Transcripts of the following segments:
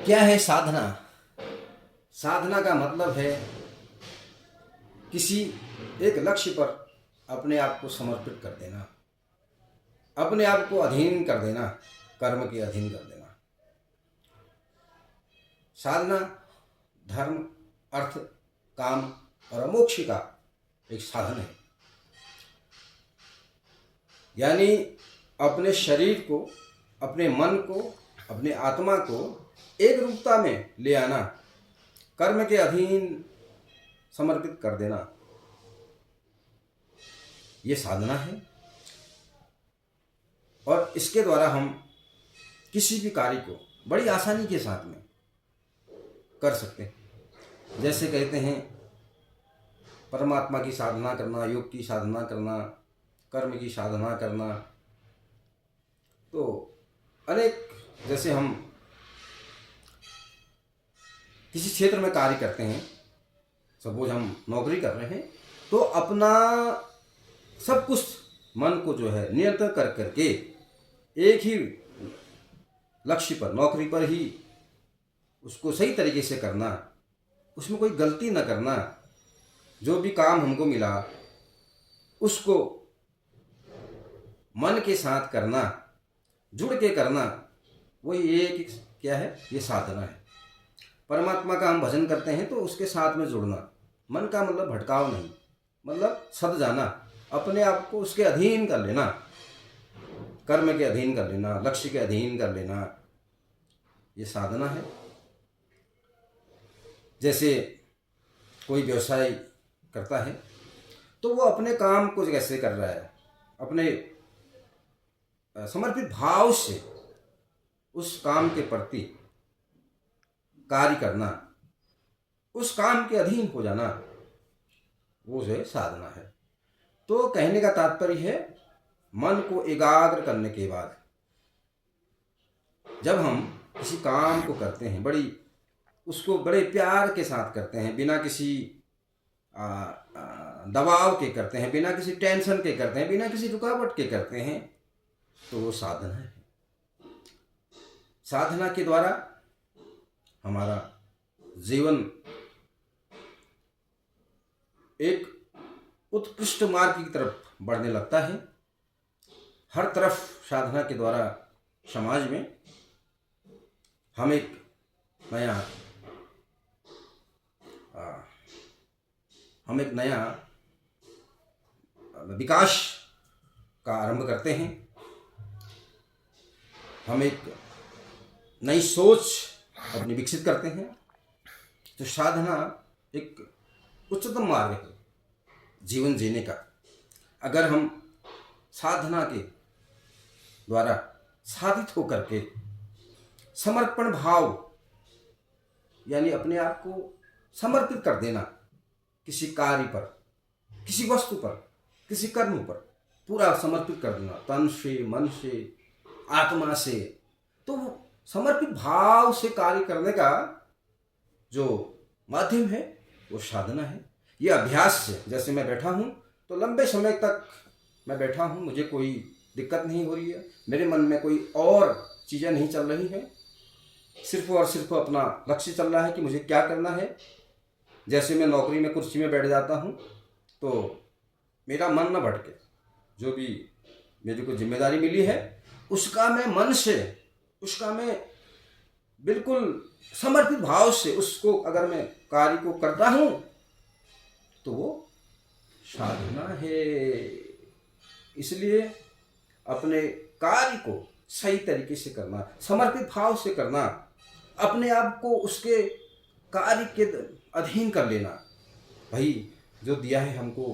क्या है साधना? साधना का मतलब है किसी एक लक्ष्य पर अपने आप को समर्पित कर देना, अपने आप को अधीन कर देना, कर्म के अधीन कर देना। साधना धर्म, अर्थ, काम और मोक्ष का एक साधन है। यानी अपने शरीर को, अपने मन को, अपने आत्मा को एक रूपता में ले आना, कर्म के अधीन समर्पित कर देना, ये साधना है। और इसके द्वारा हम किसी भी कार्य को बड़ी आसानी के साथ में कर सकते हैं। जैसे कहते हैं परमात्मा की साधना करना, योग की साधना करना, कर्म की साधना करना, तो अनेक, जैसे हम किसी क्षेत्र में कार्य करते हैं, सपोज हम नौकरी कर रहे हैं, तो अपना सब कुछ मन को जो है नियंत्रण कर करके एक ही लक्ष्य पर, नौकरी पर ही उसको सही तरीके से करना, उसमें कोई गलती न करना, जो भी काम हमको मिला उसको मन के साथ करना, जुड़ के करना, वही एक क्या है, ये साधना है। परमात्मा का हम भजन करते हैं तो उसके साथ में जुड़ना, मन का मतलब भटकाव नहीं, मतलब सद जाना, अपने आप को उसके अधीन कर लेना, कर्म के अधीन कर लेना, लक्ष्य के अधीन कर लेना, ये साधना है। जैसे कोई व्यवसाय करता है तो वो अपने काम को कैसे कर रहा है, अपने समर्पित भाव से उस काम के प्रति कार्य करना, उस काम के अधीन हो जाना, वो जो है साधना है। तो कहने का तात्पर्य है, मन को एकाग्र करने के बाद जब हम किसी काम को करते हैं, उसको बड़े प्यार के साथ करते हैं, बिना किसी दबाव के करते हैं, बिना किसी टेंशन के करते हैं, बिना किसी रुकावट के करते हैं, तो वो साधना है। साधना के द्वारा हमारा जीवन एक उत्कृष्ट मार्ग की तरफ बढ़ने लगता है। हर तरफ साधना के द्वारा समाज में हम एक नया विकास का आरंभ करते हैं। हम एक नई सोच अपनी विकसित करते हैं। तो साधना एक उच्चतम मार्ग है जीवन जीने का। अगर हम साधना के द्वारा साधित होकर के समर्पण भाव, यानी अपने आप को समर्पित कर देना, किसी कार्य पर, किसी वस्तु पर, किसी कर्म पर पूरा समर्पित कर देना, तन से, मन से, आत्मा से, तो समर्पित भाव से कार्य करने का जो माध्यम है वो साधना है। ये अभ्यास से, जैसे मैं बैठा हूँ तो लंबे समय तक मैं बैठा हूँ, मुझे कोई दिक्कत नहीं हो रही है, मेरे मन में कोई और चीज़ें नहीं चल रही हैं, सिर्फ और सिर्फ अपना लक्ष्य चल रहा है कि मुझे क्या करना है। जैसे मैं नौकरी में कुर्सी में बैठ जाता हूँ तो मेरा मन न भटके, जो भी मेरे को जिम्मेदारी मिली है उसका मैं मन से, उसका मैं बिल्कुल समर्पित भाव से उसको अगर मैं कार्य को करता हूँ तो वो साधना है। इसलिए अपने कार्य को सही तरीके से करना, समर्पित भाव से करना, अपने आप को उसके कार्य के अधीन कर लेना। भाई जो दिया है हमको,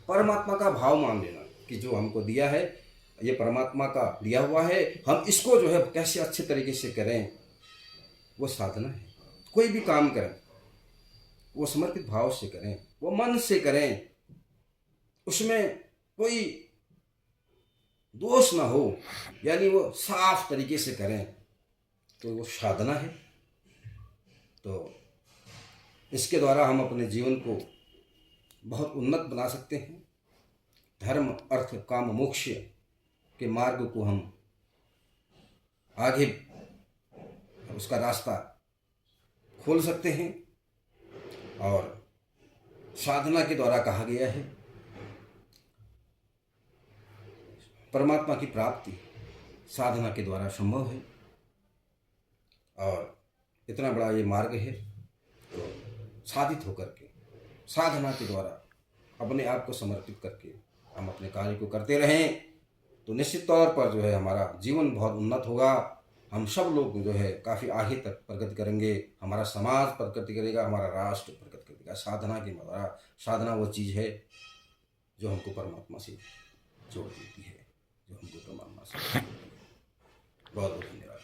परमात्मा का भाव मान लेना कि जो हमको दिया है ये परमात्मा का दिया हुआ है, हम इसको जो है कैसे अच्छे तरीके से करें, वो साधना है। कोई भी काम करें वो समर्पित भाव से करें, वो मन से करें, उसमें कोई दोष ना हो, यानी वो साफ तरीके से करें, तो वो साधना है। तो इसके द्वारा हम अपने जीवन को बहुत उन्नत बना सकते हैं। धर्म, अर्थ, काम, मोक्ष के मार्ग को हम आगे उसका रास्ता खोल सकते हैं। और साधना के द्वारा कहा गया है परमात्मा की प्राप्ति साधना के द्वारा संभव है। और इतना बड़ा ये मार्ग है, तो साधित होकर के साधना के द्वारा अपने आप को समर्पित करके हम अपने कार्य को करते रहें तो निश्चित तौर पर जो है हमारा जीवन बहुत उन्नत होगा। हम सब लोग जो है काफ़ी आगे तक प्रगति करेंगे, हमारा समाज प्रगति करेगा, हमारा राष्ट्र प्रगति करेगा। साधना के द्वारा, साधना वो चीज़ है जो हमको परमात्मा से जोड़ देती है, जो हमको परमात्मा से बहुत बहुत धन्यवाद।